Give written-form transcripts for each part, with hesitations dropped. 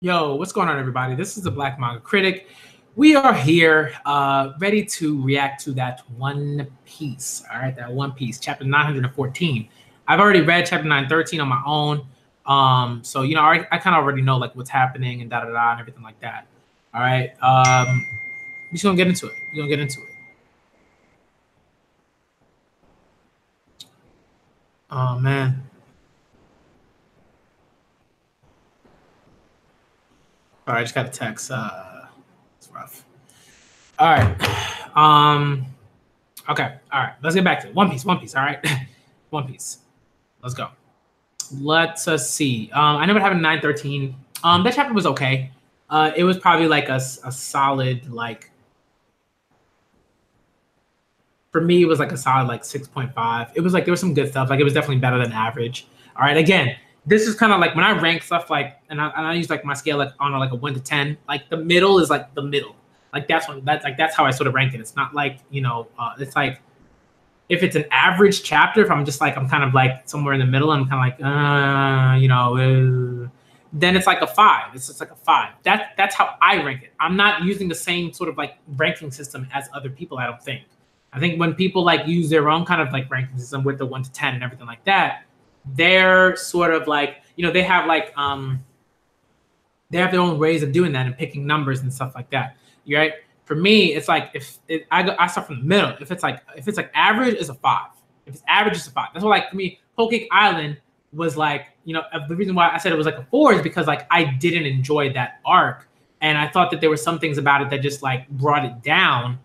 Yo, what's going on, everybody? This is the Black Manga Critic. We are here, ready to react to that One Piece. All right, that One Piece, chapter 914. I've already read chapter 913 on my own, so I kind of already know like what's happening and and everything like that. All right, we're just gonna get into it. We're gonna get into it. Oh man. All right, I just got a text. It's rough. All right. Okay. All right. Let's get back to it. One Piece. One Piece. All right. One Piece. Let's go. Let's see. I know what happened in 913. That chapter was okay. It was probably like a solid like. For me, it was like a solid like 6.5. It was like there was some good stuff. Like it was definitely better than average. All right. Again, this is kind of like when I rank stuff like, and I use like my scale like on like a 1 to 10. Like the middle is like the middle. Like that's how I sort of rank it. It's not like it's like if it's an average chapter, if I'm just like I'm kind of like somewhere in the middle, I'm kind of like then it's like a 5. It's just like a 5. That's how I rank it. I'm not using the same sort of like ranking system as other people. I don't think. I think when people like use their own kind of like ranking system with the 1 to 10 and everything like that, they're sort of like they have like they have their own ways of doing that and picking numbers and stuff like that. Right? For me, it's like I start from the middle. If it's like average, it's a 5. If it's average, it's a 5. That's why like for me, Whole Cake Island was like the reason why I said it was like a 4 is because like I didn't enjoy that arc, and I thought that there were some things about it that just like brought it down.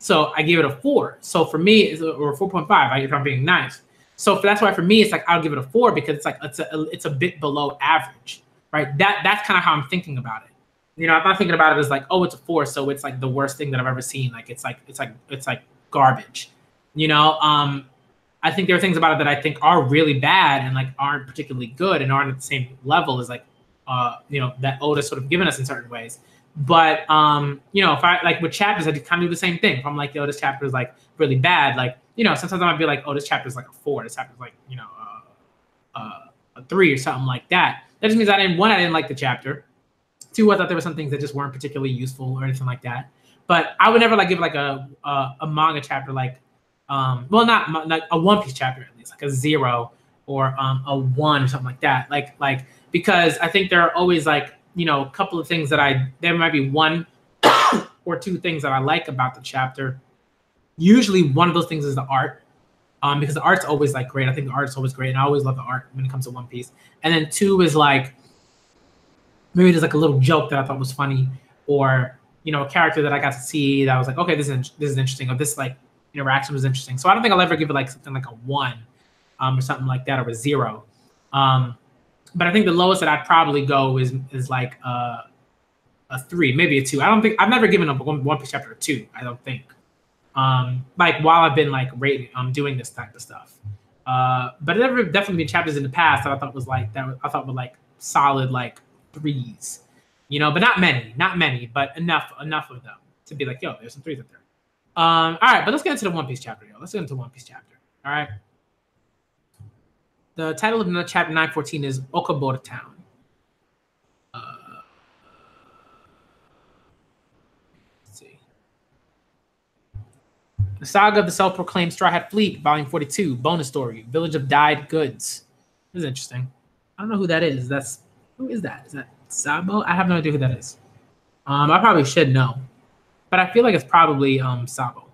So I gave it a 4. So for me, it's or 4.5. If I'm being nice. So that's why for me, it's like I'll give it a 4 because it's like it's a bit below average, right? That's kind of how I'm thinking about it. I'm not thinking about it as like, oh, it's a 4, so it's like the worst thing that I've ever seen. Like it's like garbage. I think there are things about it that I think are really bad and like aren't particularly good and aren't at the same level as like that Oda's sort of given us in certain ways. But if I like with chapters, I kind of do the same thing. If I'm like, yo, this chapter is like really bad, like sometimes I might be like, oh, this chapter is like a 4. This chapter is like a 3 or something like that. That just means I didn't like the chapter. 2, I thought there were some things that just weren't particularly useful or anything like that. But I would never like give like a manga chapter like not a One Piece chapter at least like a 0 or a 1 or something like that. Like because I think there are always like a couple of things that there might be 1 or 2 things that I like about the chapter. Usually one of those things is the art. Because the art's always like great. I think the art's always great, and I always love the art when it comes to One Piece. And then 2 is like maybe there's like a little joke that I thought was funny, or a character that I got to see that I was like, okay, this is interesting, or this like interaction was interesting. So I don't think I'll ever give it like something like a 1, or something like that, or a 0. But I think the lowest that I'd probably go is like a 3, maybe a 2. I've never given up One Piece chapter a 2. I don't think. Like while I've been like doing this type of stuff. But there have definitely been chapters in the past that I thought was like I thought were like solid like 3s, but not many, but enough of them to be like, yo, there's some 3s up there. All right, but let's get into the One Piece chapter, yo. Let's get into One Piece chapter. All right. The title of chapter 914 is Okabota Town. Let's see. The Saga of the Self-Proclaimed Straw Hat Fleet, Volume 42, bonus story, Village of Dyed Goods. This is interesting. I don't know who that is. Who is that? Is that Sabo? I have no idea who that is. I probably should know, but I feel like it's probably Sabo.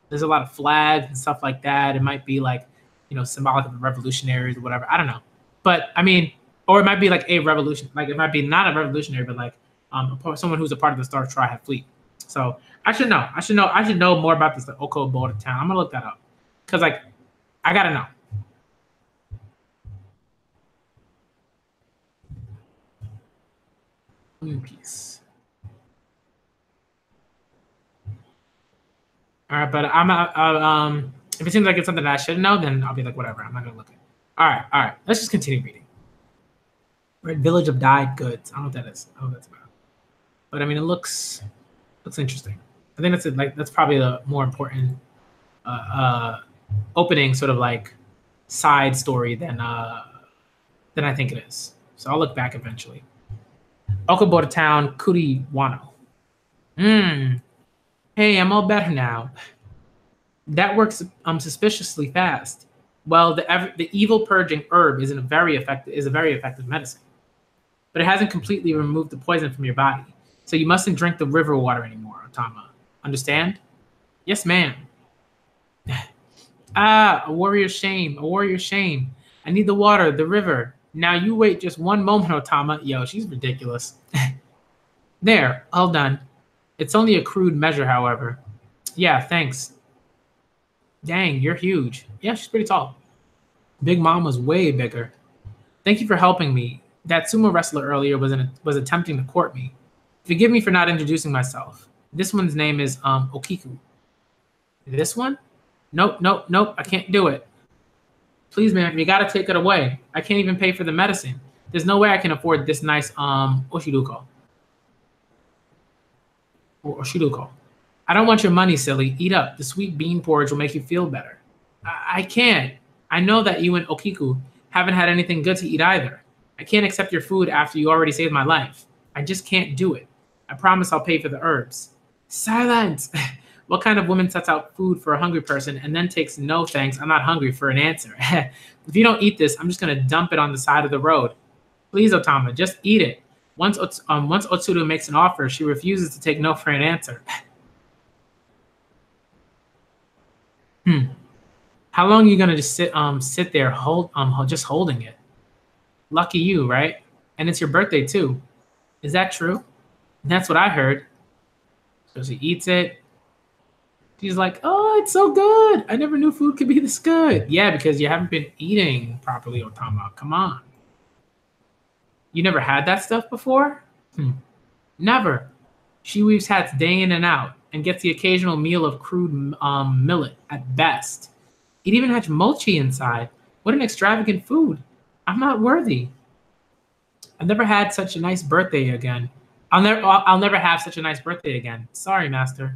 There's a lot of flags and stuff like that. It might be like symbolic of the revolutionaries or whatever. I don't know, but I mean, or it might be like a revolution. Like it might be not a revolutionary, but like someone who's a part of the Star Tri-Hat Fleet. So I should know. I should know more about this Okabota Town. I'm gonna look that up because like I gotta know. One Piece. All right, but if it seems like it's something that I should know, then I'll be like, whatever. I'm not gonna look at it. All right. Let's just continue reading. Right, Village of Dyed Goods. I don't know what that is. I don't know what that's about. But I mean, it looks interesting. I think that's probably the more important opening sort of like side story than I think it is. So I'll look back eventually. Okabota Town, Kuriwano. Hmm. Hey, I'm all better now. That works suspiciously fast. Well, the evil purging herb is a very effective medicine, but it hasn't completely removed the poison from your body. So you mustn't drink the river water anymore, Otama. Understand? Yes, ma'am. Ah, a warrior's shame, a warrior's shame. I need the water, the river. Now you wait just one moment, Otama. Yo, she's ridiculous. There, all done. It's only a crude measure, however. Yeah, thanks. Dang, you're huge. Yeah, she's pretty tall. Big Mom was way bigger. Thank you for helping me. That sumo wrestler earlier was attempting to court me. Forgive me for not introducing myself. This one's name is Okiku. This one? Nope, nope, nope. I can't do it. Please, ma'am, you gotta take it away. I can't even pay for the medicine. There's no way I can afford this nice oshiruko. Or oshiruko. I don't want your money, silly. Eat up. The sweet bean porridge will make you feel better. I can't. I know that you and Okiku haven't had anything good to eat either. I can't accept your food after you already saved my life. I just can't do it. I promise I'll pay for the herbs. Silence! What kind of woman sets out food for a hungry person and then takes no thanks, I'm not hungry for an answer? If you don't eat this, I'm just going to dump it on the side of the road. Please, Otama, just eat it. Once Otsuru makes an offer, she refuses to take no for an answer. How long are you gonna just sit there just holding it? Lucky you, right? And it's your birthday too. Is that true? That's what I heard. So she eats it. She's like, oh, it's so good. I never knew food could be this good. Yeah, because you haven't been eating properly, Otama. Come on. You never had that stuff before? Never. She weaves hats day in and out and gets the occasional meal of crude millet at best. It even has mochi inside. What an extravagant food. I'm not worthy. I've never had such a nice birthday again. I'll never have such a nice birthday again. Sorry, master.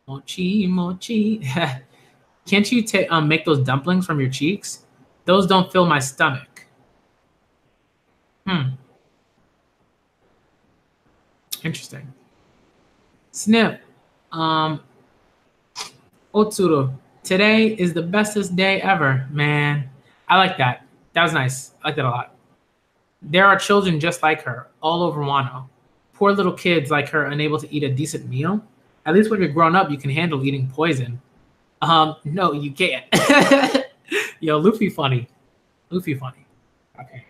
Mochi, mochi. Can't you make those dumplings from your cheeks? Those don't fill my stomach. Interesting. Snip. Otsuru. Today is the bestest day ever, man. I like that. That was nice. I like that a lot. There are children just like her all over Wano. Poor little kids like her unable to eat a decent meal. At least when you're grown up, you can handle eating poison. No, you can't. Yo, Luffy funny. Luffy funny. Okay.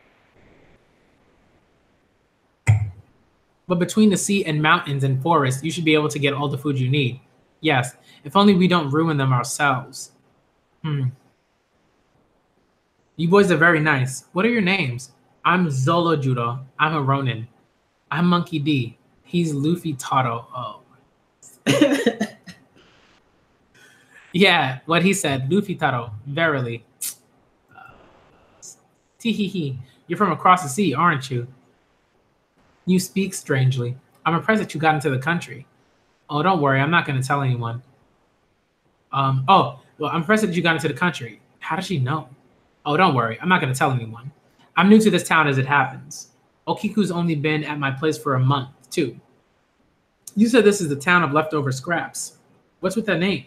But between the sea and mountains and forests, you should be able to get all the food you need. Yes, if only we don't ruin them ourselves. You boys are very nice. What are your names? I'm Zolo Judo. I'm a Ronin. I'm Monkey D. He's Luffy Taro. Oh. Yeah, what he said. Luffy Taro. Verily. Teehee. You're from across the sea, aren't you? You speak strangely. I'm impressed that you got into the country. Oh, don't worry. I'm not going to tell anyone. I'm impressed that you got into the country. How does she know? Oh, don't worry. I'm not going to tell anyone. I'm new to this town as it happens. Okiku's only been at my place for a month, too. You said this is the town of leftover scraps. What's with that name?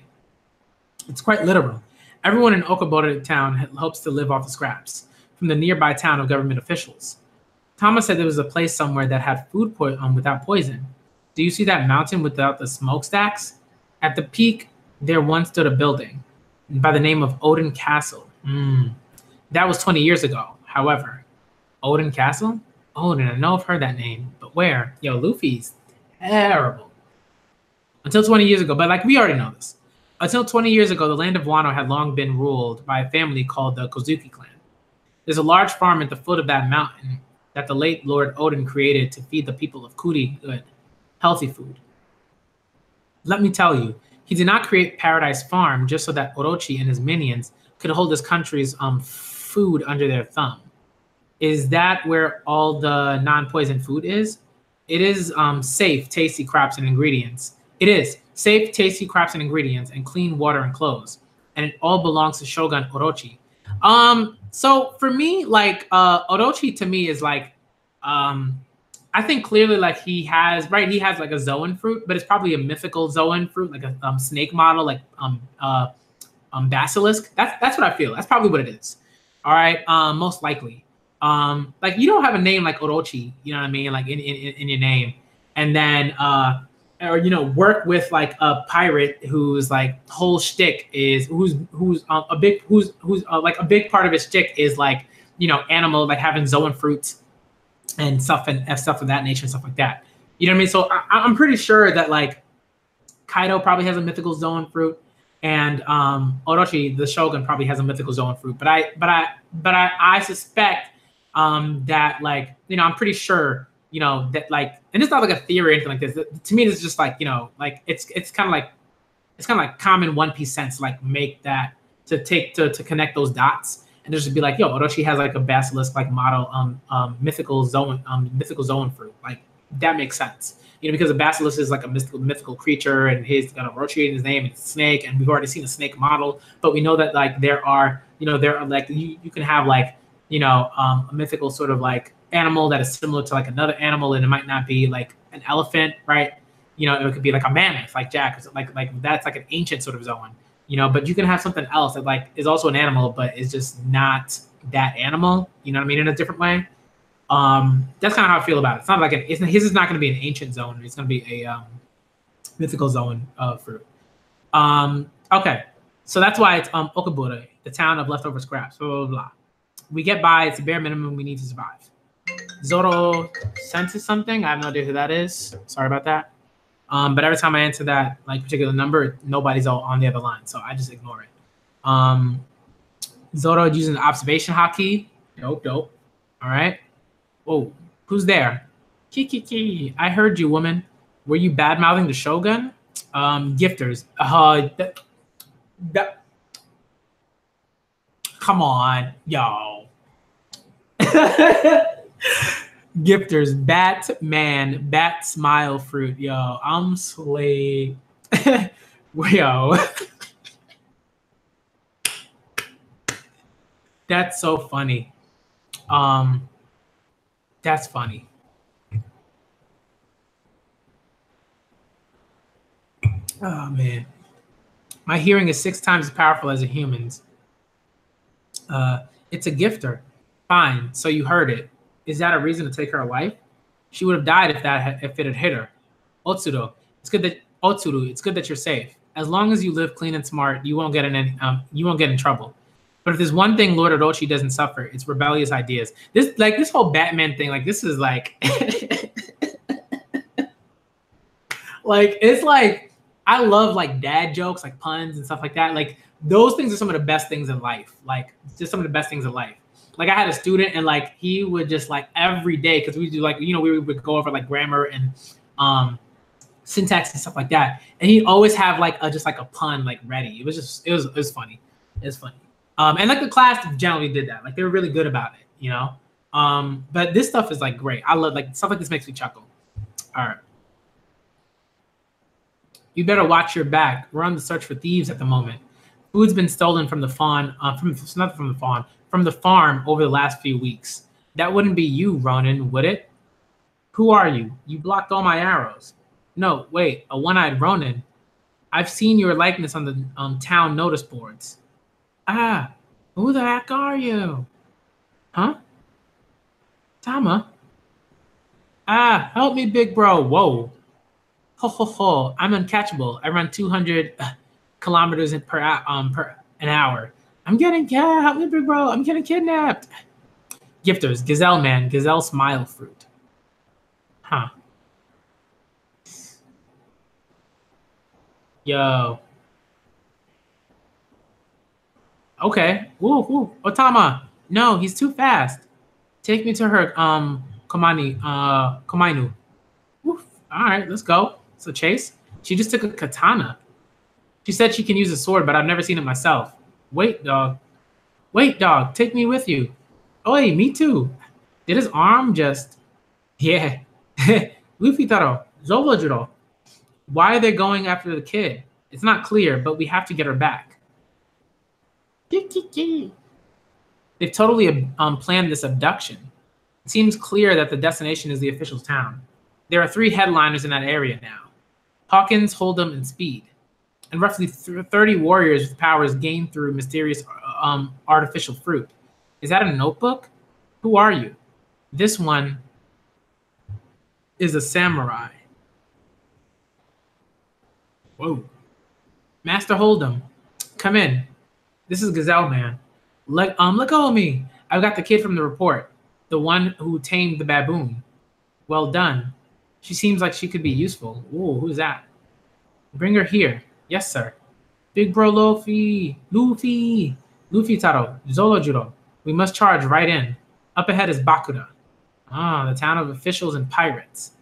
It's quite literal. Everyone in Okabota town hopes to live off the scraps from the nearby town of government officials. Thomas said there was a place somewhere that had food without poison. Do you see that mountain without the smokestacks? At the peak, there once stood a building by the name of Odin Castle. That was 20 years ago. However, Odin Castle? Odin, I know I've heard that name, but where? Yo, Luffy's terrible. Until 20 years ago, but like we already know this. Until 20 years ago, the land of Wano had long been ruled by a family called the Kozuki clan. There's a large farm at the foot of that mountain that the late Lord Odin created to feed the people of Kuri good, healthy food. Let me tell you, he did not create Paradise Farm just so that Orochi and his minions could hold his country's food under their thumb. Is that where all the non-poison food is? It is safe, tasty crops and ingredients. It is safe, tasty crops and ingredients and clean water and clothes. And it all belongs to Shogun Orochi. So for me, like Orochi to me is like, I I think clearly like he has like a Zoan fruit, but it's probably a mythical Zoan fruit, like a snake model, like basilisk. That's what I feel. That's probably what it is. All right, most likely. Like you don't have a name like Orochi, you know what I mean, like in your name, and then or work with like a pirate whose like whole shtick is who's a big like a big part of his shtick is like animal like having Zoan fruits and stuff and stuff of that nature and stuff like that. You know what I mean? So I'm pretty sure that like Kaido probably has a mythical Zoan fruit, and Orochi, the Shogun, probably has a mythical Zoan fruit. But I suspect that like I'm pretty sure that like, and it's not like a theory or anything like this. To me, it's just like like it's kind of like common One Piece sense, like make that to connect those dots. And just be like, yo, Orochi has like a basilisk like model mythical Zoan fruit. Like that makes sense. Because a basilisk is like a mythical creature, and he's got Orochi in his name, and it's a snake, and we've already seen a snake model. But we know that like there are like you can have like a mythical sort of like animal that is similar to like another animal, and it might not be like an elephant, right? It could be like a mammoth, like Jack, like that's like an ancient sort of Zoan. But you can have something else that like is also an animal, but is just not that animal. You know what I mean? In a different way. That's kind of how I feel about it. It's not like his is not going to be an ancient Zoan. It's going to be a mythical Zoan fruit. Okay, so that's why it's Okabure, the town of leftover scraps. Blah blah blah. We get by. It's the bare minimum we need to survive. Zoro senses something. I have no idea who that is. Sorry about that. But every time I answer that like particular number, nobody's on the other line, so I just ignore it. Zoro using the observation hotkey. Dope. All right. Whoa, who's there? Kiki, I heard you, woman. Were you bad mouthing the Shogun? Gifters. Come on, y'all. Gifters, bat smile fruit, yo. I'm slay. Yo. That's so funny. That's funny. Oh man. My hearing is 6 times as powerful as a human's. It's a gifter. Fine, so you heard it. Is that a reason to take her life? She would have died if it had hit her. Otsuru, it's good that you're safe. As long as you live clean and smart, you won't get in trouble. But if there's one thing Lord Orochi doesn't suffer, it's rebellious ideas. This whole Batman thing, like this is like like it's like I love like dad jokes, like puns and stuff like that. Like those things are some of the best things in life. Like just some of the best things in life. Like I had a student and like he would just like every day, because we do like we would go over like grammar and syntax and stuff like that, and he'd always have like just like a pun like ready. It was funny. It's funny. And like the class generally did that. Like they were really good about it, But this stuff is like great. I love like stuff like this makes me chuckle. All right. You better watch your back. We're on the search for thieves at the moment. Food's been stolen from the farm over the last few weeks. That wouldn't be you, Ronin, would it? Who are you? You blocked all my arrows. No, wait, a one-eyed Ronin. I've seen your likeness on the town notice boards. Ah, who the heck are you? Huh? Tama? Ah, help me, big bro. Whoa. Ho, ho, ho. I'm uncatchable. I run 200 kilometers per an hour. Help me, big bro. I'm getting kidnapped. Gifters, Gazelle Man, Gazelle Smile Fruit. Huh. Yo. Okay. Woo. Otama. No, he's too fast. Take me to her Komainu. Woof. All right, let's go. So Chase, she just took a katana. She said she can use a sword, but I've never seen it myself. Wait, dog. Take me with you. Oi, me too. Did his arm just... Yeah. Luffy Taro, Zolojiro. Why are they going after the kid? It's not clear, but we have to get her back. They've totally planned this abduction. It seems clear that the destination is the official's town. There are 3 headliners in that area now: Hawkins, Hold'em, and Speed, and roughly 30 warriors with powers gained through mysterious artificial fruit. Is that a notebook? Who are you? This one is a samurai. Whoa. Master Hold'em, come in. This is Gazelle Man. Let go of me. I've got the kid from the report, the one who tamed the baboon. Well done. She seems like she could be useful. Ooh, who's that? Bring her here. Yes, sir. Big bro Luffy Taro, Zolojuro. We must charge right in. Up ahead is Bakuda. Ah, the town of officials and pirates.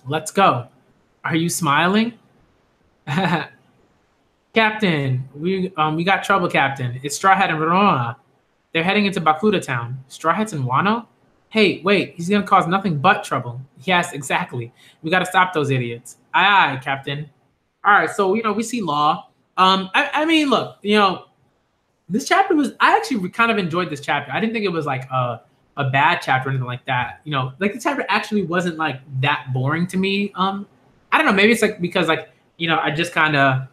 Let's go. Are you smiling? Captain, we got trouble, Captain. It's Straw Hat and Verona. They're heading into Bakuda town. Straw Hats and Wano? Hey, wait, he's gonna cause nothing but trouble. Yes, exactly. We gotta stop those idiots. Aye, aye, Captain. All right, so we see Law. I mean, look, this chapter I actually kind of enjoyed this chapter. I didn't think it was like a bad chapter or anything like that. Like the chapter actually wasn't like that boring to me. I don't know, maybe it's like because like, I just kind of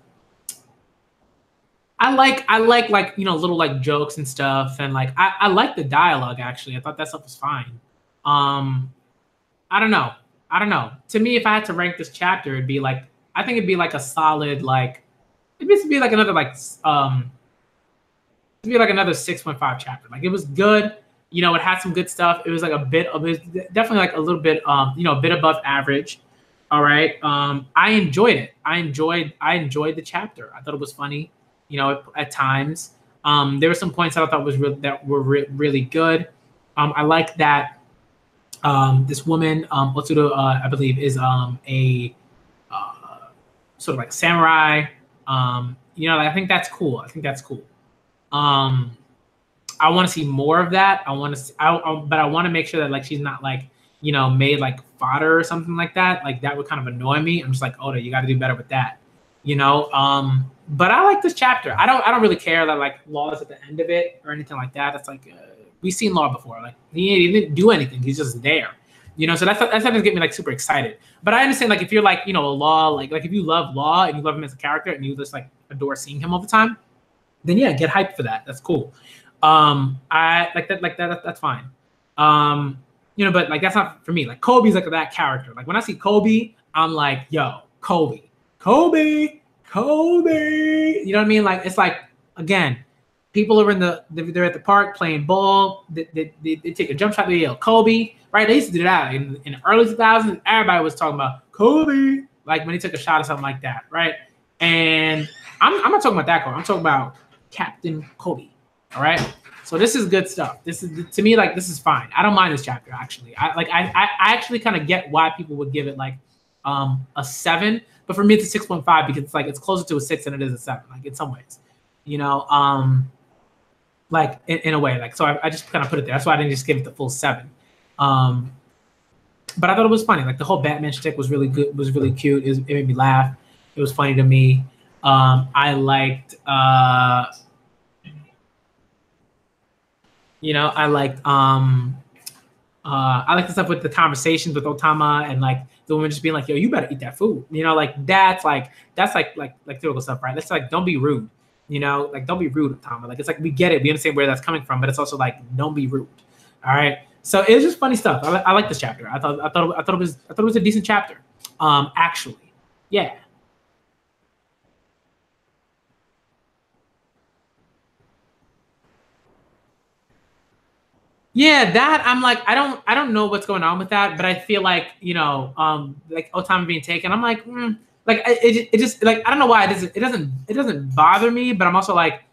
I like little like jokes and stuff, and like I like the dialogue actually. I thought that stuff was fine. I don't know. To me, if I had to rank this chapter, I think it'd be like a solid like it'd be like another like it'd be like another 6.5 chapter. Like it was good. It had some good stuff. It was like it was definitely like a little bit a bit above average. All right. I enjoyed it. I enjoyed the chapter. I thought it was funny. At times, there were some points that I thought were really good. I like that this woman, Otsudo, I believe, is a sort of like samurai. I think that's cool. I want to see more of that. But I want to make sure that like she's not like made like fodder or something like that. Like that would kind of annoy me. I'm just like, Oda, you got to do better with that. But I like this chapter. I don't really care that like Law is at the end of it or anything like that. It's like we've seen Law before. Like he didn't do anything. He's just there. So that's doesn't get me like super excited. But I understand like if you're like a Law like if you love Law and you love him as a character and you just like adore seeing him all the time, then yeah, get hyped for that. That's cool. I like that. That's fine. But like that's not for me. Like Kobe's like that character. Like when I see Kobe, I'm like, yo, Kobe. You know what I mean? Like it's like again, people are they're at the park playing ball. They take a jump shot. They yell Kobe, right? They used to do that in the early 2000s. Everybody was talking about Kobe, like when he took a shot or something like that, right? And I'm not talking about that Kobe. I'm talking about Captain Kobe. All right. So this is good stuff. This is to me like this is fine. I don't mind this chapter actually. I actually kind of get why people would give it like a 7. But for me, it's a 6.5 because it's like it's closer to a 6 than it is a 7. Like in some ways, like in a way. Like so, I just kind of put it there. That's why I didn't just give it the full 7. But I thought it was funny. Like the whole Batman shtick was really good. Was really cute. It made me laugh. It was funny to me. I liked. I like the stuff with the conversations with Otama and like the woman just being like, yo, you better eat that food. Like that's typical stuff, right? That's like, don't be rude. Like don't be rude, Otama. Like it's like we get it, we understand where that's coming from, but it's also like don't be rude. All right. So it was just funny stuff. I like this chapter. I thought it was a decent chapter. Actually. Yeah. Yeah, that I'm like I don't know what's going on with that, but I feel like like Otama being taken. I'm like like it just like I don't know why it doesn't bother me, but I'm also like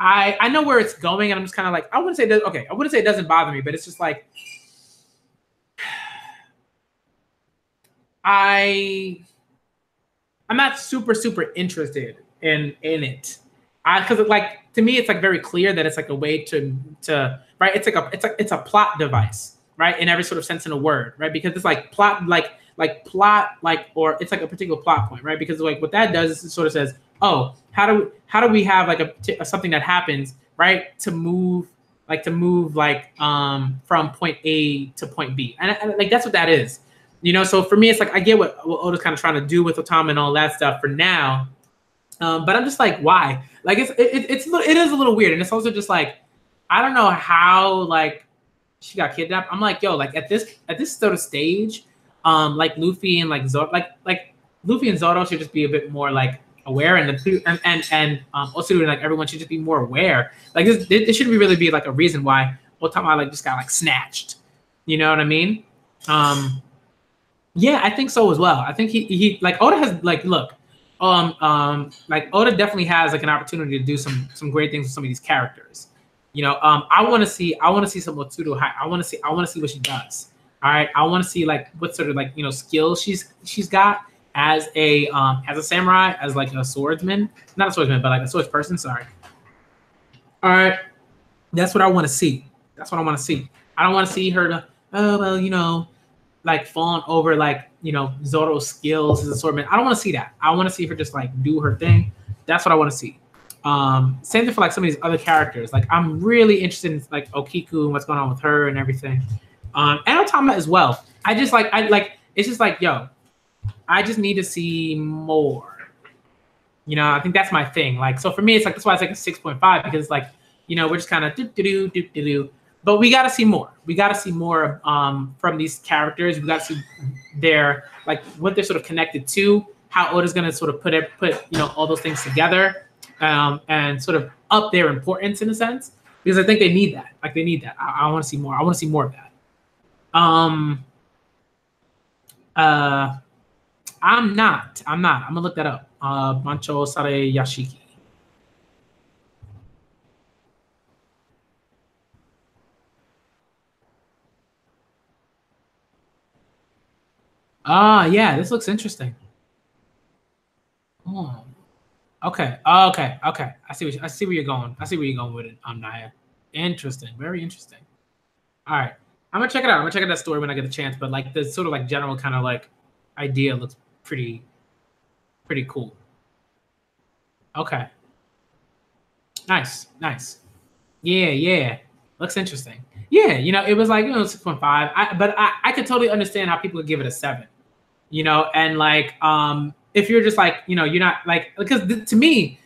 I know where it's going, and I'm just kind of like I wouldn't say it doesn't bother me, but it's just like I'm not super interested in it. Because like to me, it's like very clear that it's like a way to right. It's a plot device, right? In every sort of sense in a word, right? Because it's like plot, or it's like a particular plot point, right? Because like what that does is it sort of says, oh, how do we have like a something that happens, right? To move like to move like from point A to point B, and like that's what that is, you know. So for me, it's like I get what Oda's kind of trying to do with Otama and all that stuff for now, but I'm just like, why? Like it is a little weird, and it's also just like I don't know how like she got kidnapped. I'm like, yo, like at this sort of stage, like Luffy and like Zoro, like Luffy and Zoro should just be a bit more like aware, and Otsuru and like everyone should just be more aware. Like this shouldn't really be like a reason why Otama like just got like snatched. You know what I mean? Yeah, I think so as well. I think he like Oda has like look, like Oda definitely has like an opportunity to do some great things with some of these characters. You know, I want to see some Otsuru. I want to see what she does. All right, I want to see like what sort of like skills she's got as a samurai, as like a swordsman, not a swordsman, but like a swords person. Sorry. All right, that's what I want to see. That's what I want to see. I don't want to see her to like falling over like Zoro's skills as a swordsman. I don't want to see that. I want to see her just like do her thing. That's what I want to see. Same thing for like some of these other characters. Like I'm really interested in like Okiku and what's going on with her and everything. And Otama as well. It's just like, yo, I just need to see more. I think that's my thing. Like, so for me, it's like, that's why it's like a 6.5, because it's like, we're just kind of do. But we got to see more. We got to see more from these characters. We got to see their, like, what they're sort of connected to, how Oda's going to sort of put all those things together and sort of up their importance in a sense, because I think they need that. Like, they need that. I want to see more. I want to see more of that. I'm not. I'm gonna look that up. Mancho Sare Yashiki. Yeah, this looks interesting. Oh, okay. Okay. I see where you're going. I see where you're going with it, Naya. Interesting. Very interesting. All right. I'm gonna check it out. I'm gonna check out that story when I get a chance. But like the sort of like general kind of like idea looks pretty cool. Okay. Nice. Yeah. Looks interesting. Yeah, it was like 6.5. But I could totally understand how people could give it a 7. And like if you're just like you're not like, because to me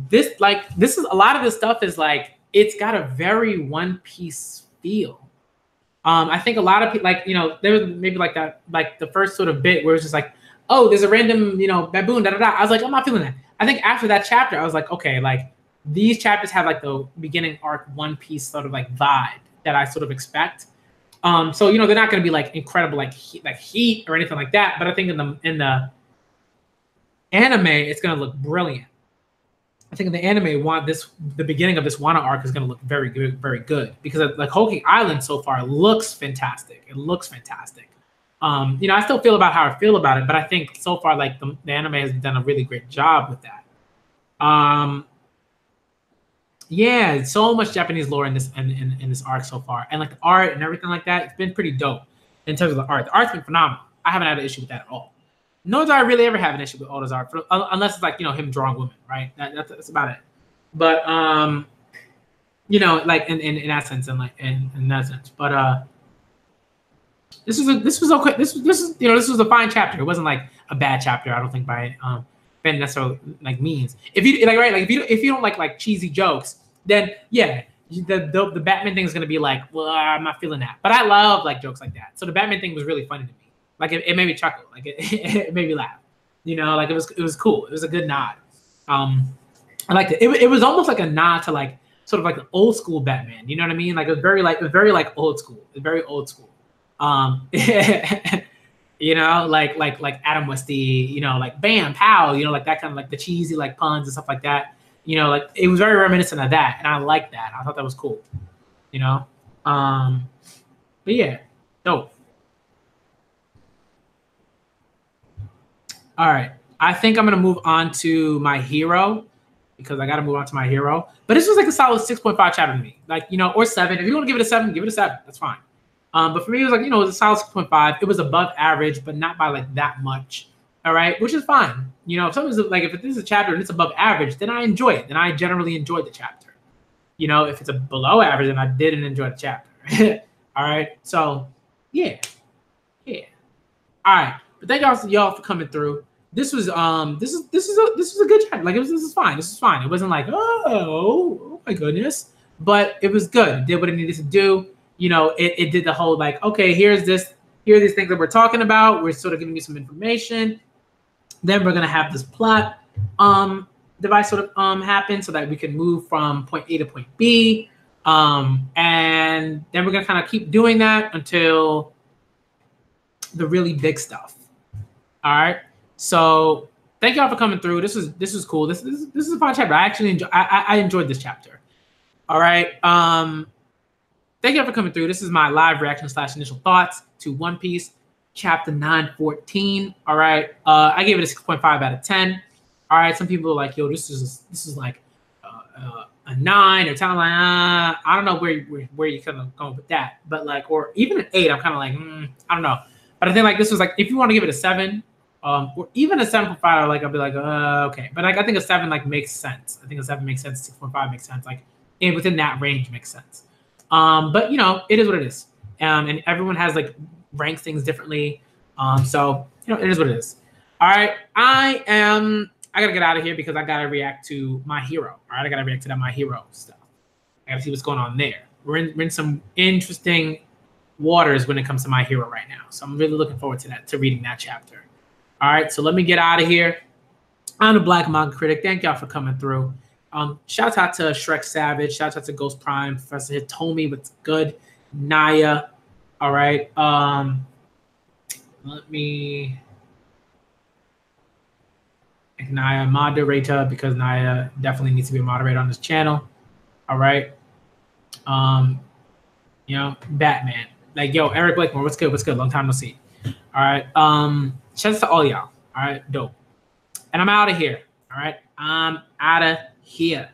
this is a lot of this stuff is like it's got a very One Piece feel. I think a lot of people like there was maybe like that, like the first sort of bit where it's just like, oh, there's a random baboon, da da da. I was like, I'm not feeling that. I think after that chapter, I was like, okay, like these chapters have like the beginning arc One Piece sort of like vibe that I sort of expect. So they're not going to be like incredible like heat or anything like that. But I think in the anime, it's going to look brilliant. I think in the anime, the beginning of this Wano arc is going to look very good because like Whole Cake Island so far looks fantastic. It looks fantastic. I still feel about how I feel about it, but I think so far like the anime has done a really great job with that. Yeah, so much Japanese lore in this arc so far, and like the art and everything like that. It's been pretty dope in terms of the art. The art's been phenomenal. I haven't had an issue with that at all. Nor do I really ever have an issue with Oda's art, unless it's like him drawing women, right? That's about it. But like in that sense, and like in that sense. But this was okay. This was a fine chapter. It wasn't like a bad chapter. I don't think by necessarily like means. If you like, right, like if you don't like cheesy jokes, then yeah, the Batman thing is gonna be like, well, I'm not feeling that. But I love like jokes like that. So the Batman thing was really funny to me. Like it made me chuckle. Like it made me laugh. Like it was cool. It was a good nod. I liked it. It was almost like a nod to like sort of like the old school Batman. You know what I mean? Like it was very like old school. It's very old school. Like Adam Westy, like bam, pow, like that kind of like the cheesy like puns and stuff like that. Like it was very reminiscent of that, and I liked that. I thought that was cool. But yeah, dope. All right, I think I'm gonna move on to my hero because I gotta move on to my hero. But this was like a solid 6.5 chapter to me, like or 7. If you want to give it a 7, give it a 7. That's fine. But for me, it was like, it was a solid 6.5. It was above average, but not by like that much. All right, which is fine. If something's like, if this is a chapter and it's above average, then I enjoy it. Then I generally enjoy the chapter. You know, if it's a below average, then I didn't enjoy the chapter. All right. So yeah. Yeah. All right. But thank y'all for coming through. This was a good chapter. Like this is fine. This is fine. It wasn't like, oh my goodness. But it was good. It did what it needed to do. You know, it did the whole like, okay, here are these things that we're talking about. We're sort of giving you some information. Then we're gonna have this plot device sort of happen so that we can move from point A to point B. And then we're gonna kind of keep doing that until the really big stuff. All right. So thank y'all for coming through. This was cool. This is a fun chapter. I actually I enjoyed this chapter. All right. Thank y'all for coming through. This is my live reaction / initial thoughts to One Piece chapter 914. All right. I gave it a 6.5 out of 10. All right. Some people are like, yo, this is like a 9 or 10. I'm like, I don't know where you kind of going with that, but like, or even an 8. I'm kind of like, I don't know. But I think like this was like, if you want to give it a 7, or even a 7.5, like I'll be like, okay. But like I think a 7 like makes sense. I think a 7 makes sense. 6.5 makes sense. Like within that range makes sense. But you know, it is what it is. And everyone has like ranks things differently. So you know, it is what it is. All right, I gotta get out of here because I gotta react to My Hero. All right, I gotta react to that My Hero stuff. I gotta see what's going on there. We're in some interesting waters when it comes to My Hero right now. So I'm really looking forward to that, to reading that chapter. All right, so let me get out of here. I'm the Black Manga Critic. Thank y'all for coming through. Shout out to Shrek Savage. Shout out to Ghost Prime, Professor Hitomi, what's good, Naya. All right. Let me make Naya moderator because Naya definitely needs to be a moderator on this channel. All right. You know, Batman. Like, yo, Eric Blakemore, what's good? What's good? Long time no see. All right. Shouts to all y'all. All right, dope. And I'm out of here. All right. I'm out of here.